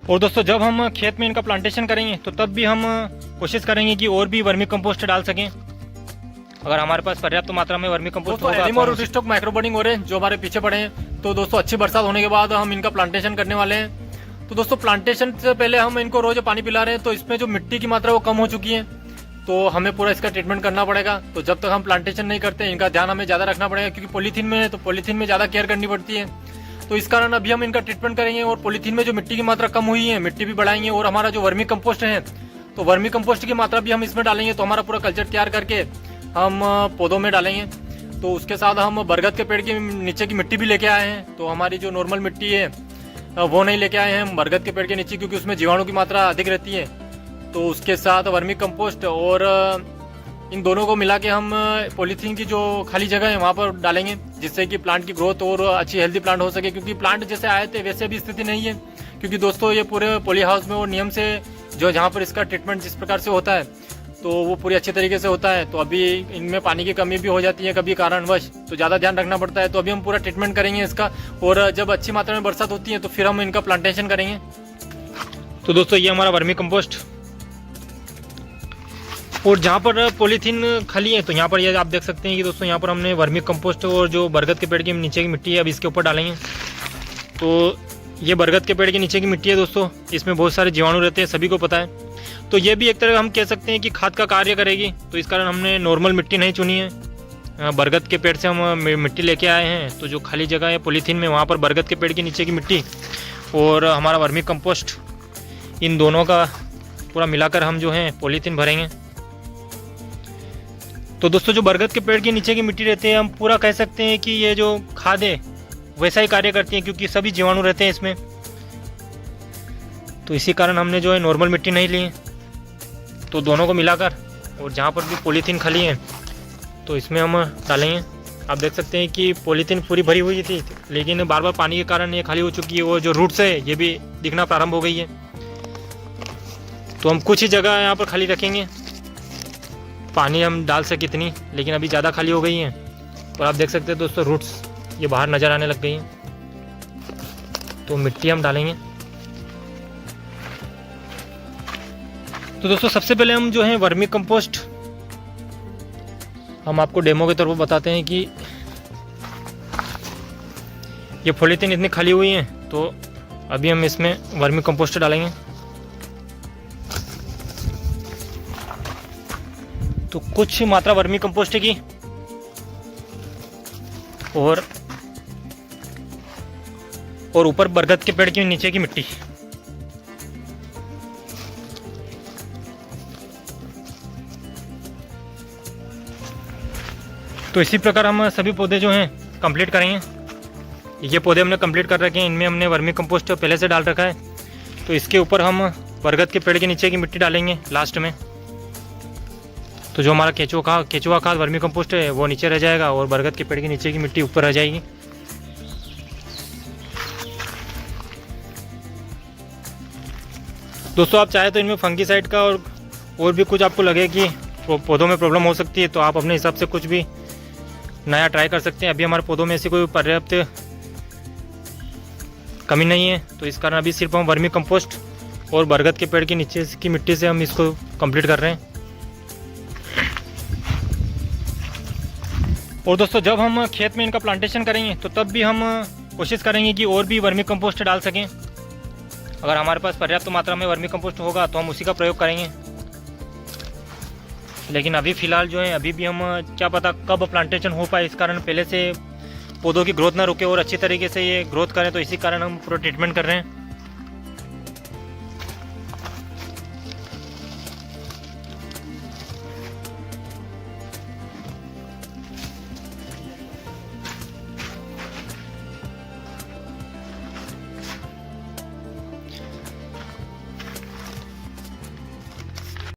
और दोस्तों जब हम खेत में इनका प्लांटेशन करेंगे तो तब भी हम कोशिश करेंगे कि और भी वर्मी कंपोस्ट डाल सकें। अगर हमारे पास पर्याप्त मात्रा में वर्मी कंपोस्ट होगा तो रूट स्टॉक माइक्रोबर्डिंग हो रहे हैं जो हमारे पीछे पड़े हैं। तो दोस्तों अच्छी बरसात होने के बाद हम इनका प्लांटेशन करने वाले हैं। तो दोस्तों प्लांटेशन से पहले हम इनको रोज पानी पिला रहे हैं, तो इसमें जो मिट्टी की मात्रा वो कम हो चुकी है, तो हमें पूरा इसका ट्रीटमेंट करना पड़ेगा। तो जब तक हम प्लांटेशन नहीं करते इनका ध्यान हमें ज्यादा रखना पड़ेगा, क्योंकि पॉलीथीन में है तो पॉलीथीन में ज्यादा केयर करनी पड़ती है। तो इस कारण अभी हम इनका ट्रीटमेंट करेंगे और पॉलीथीन में जो मिट्टी की मात्रा कम हुई है मिट्टी भी बढ़ाएंगे। और हमारा जो वर्मी कंपोस्ट है तो वर्मी कंपोस्ट की मात्रा भी हम इसमें डालेंगे। तो हमारा पूरा कल्चर तैयार करके हम पौधों में डालेंगे। तो उसके साथ हम बरगद के पेड़ के नीचे की मिट्टी भी लेके आए हैं। तो हमारी जो नॉर्मल मिट्टी है वो नहीं लेके आए हैं हम बरगद के पेड़ के नीचे, क्योंकि उसमें जीवाणु की मात्रा अधिक रहती है। तो उसके साथ वर्मी कंपोस्ट और इन दोनों को मिला के हम पॉलीथीन की जो खाली जगह है वहाँ पर डालेंगे, जिससे कि प्लांट की ग्रोथ और अच्छी हेल्दी प्लांट हो सके। क्योंकि प्लांट जैसे आए थे वैसे भी स्थिति नहीं है, क्योंकि दोस्तों ये पूरे पॉली हाउस में और नियम से जो जहाँ पर इसका ट्रीटमेंट जिस प्रकार से होता है तो वो पूरी अच्छे तरीके से होता है। तो अभी इनमें पानी की कमी भी हो जाती है कभी कारणवश, तो ज़्यादा ध्यान रखना पड़ता है। तो अभी हम पूरा ट्रीटमेंट करेंगे इसका, और जब अच्छी मात्रा में बरसात होती है तो फिर हम इनका प्लांटेशन करेंगे। तो दोस्तों ये हमारा वर्मी कंपोस्ट, और जहाँ पर पॉलीथीन खाली है तो यहाँ पर ये आप देख सकते हैं कि दोस्तों यहाँ पर हमने वर्मी कंपोस्ट और जो बरगद के पेड़ के नीचे की मिट्टी है अब इसके ऊपर डालेंगे। तो ये बरगद के पेड़ के नीचे की मिट्टी है दोस्तों, इसमें बहुत सारे जीवाणु रहते हैं, सभी को पता है। तो ये भी एक तरह हम कह सकते हैं कि खाद का कार्य करेगी। तो इस कारण हमने नॉर्मल मिट्टी नहीं चुनी है, बरगद के पेड़ से हम मिट्टी लेके आए हैं। तो जो खाली जगह है पॉलीथीन में वहाँ पर बरगद के पेड़ के नीचे की मिट्टी और हमारा वर्मी कंपोस्ट, इन दोनों का पूरा मिलाकर हम जो है पॉलीथीन भरेंगे। तो दोस्तों जो बरगद के पेड़ के नीचे की मिट्टी रहती है हम पूरा कह सकते हैं कि ये जो खाद है वैसा ही कार्य करती है, क्योंकि सभी जीवाणु रहते हैं इसमें। तो इसी कारण हमने जो है नॉर्मल मिट्टी नहीं ली है। तो दोनों को मिलाकर और जहाँ पर भी पॉलीथीन खाली है तो इसमें हम डालेंगे। आप देख सकते हैं कि पॉलीथीन पूरी भरी हुई थी, लेकिन बार बार पानी के कारण ये खाली हो चुकी है। और जो रूट्स है ये भी दिखना प्रारंभ हो गई है। तो हम कुछ ही जगह यहाँ पर खाली रखेंगे, पानी हम डाल सके इतनी, लेकिन अभी ज़्यादा खाली हो गई है। और आप देख सकते हैं दोस्तों रूट्स ये बाहर नज़र आने लग गई हैं। तो मिट्टी हम डालेंगे। तो दोस्तों सबसे पहले हम जो है वर्मी कंपोस्ट, हम आपको डेमो के तौर पर बताते हैं कि ये पॉलीथीन इतनी खाली हुई है। तो अभी हम इसमें वर्मी कंपोस्ट डालेंगे। तो कुछ मात्रा वर्मी कंपोस्ट की और ऊपर बरगद के पेड़ के नीचे की मिट्टी। तो इसी प्रकार हम सभी पौधे जो हैं कंप्लीट करेंगे। ये पौधे हमने कंप्लीट कर रखे हैं, इनमें हमने वर्मी कंपोस्ट पहले से डाल रखा है। तो इसके ऊपर हम बरगद के पेड़ के नीचे की मिट्टी डालेंगे लास्ट में। तो जो हमारा केचुआ खाद वर्मी कंपोस्ट है वो नीचे रह जाएगा और बरगद के पेड़ के नीचे की मिट्टी ऊपर रह जाएगी। दोस्तों आप चाहे तो इनमें फंगीसाइड का और भी कुछ आपको लगे कि पौधों में प्रॉब्लम हो सकती है तो आप अपने हिसाब से कुछ भी नया ट्राई कर सकते हैं। अभी हमारे पौधों में ऐसी कोई पर्याप्त कमी नहीं है, तो इस कारण अभी सिर्फ हम वर्मी कंपोस्ट और बरगद के पेड़ के नीचे की मिट्टी से हम इसको कंप्लीट कर रहे हैं। और दोस्तों जब हम खेत में इनका प्लांटेशन करेंगे तो तब भी हम कोशिश करेंगे कि और भी वर्मी कंपोस्ट डाल सकें। अगर हमारे पास पर्याप्त मात्रा में वर्मी कंपोस्ट होगा तो हम उसी का प्रयोग करेंगे। लेकिन अभी फ़िलहाल जो है अभी भी हम क्या पता कब प्लांटेशन हो पाए, इस कारण पहले से पौधों की ग्रोथ ना रुके और अच्छी तरीके से ये ग्रोथ करें। तो इसी कारण हम पूरा ट्रीटमेंट कर रहे हैं।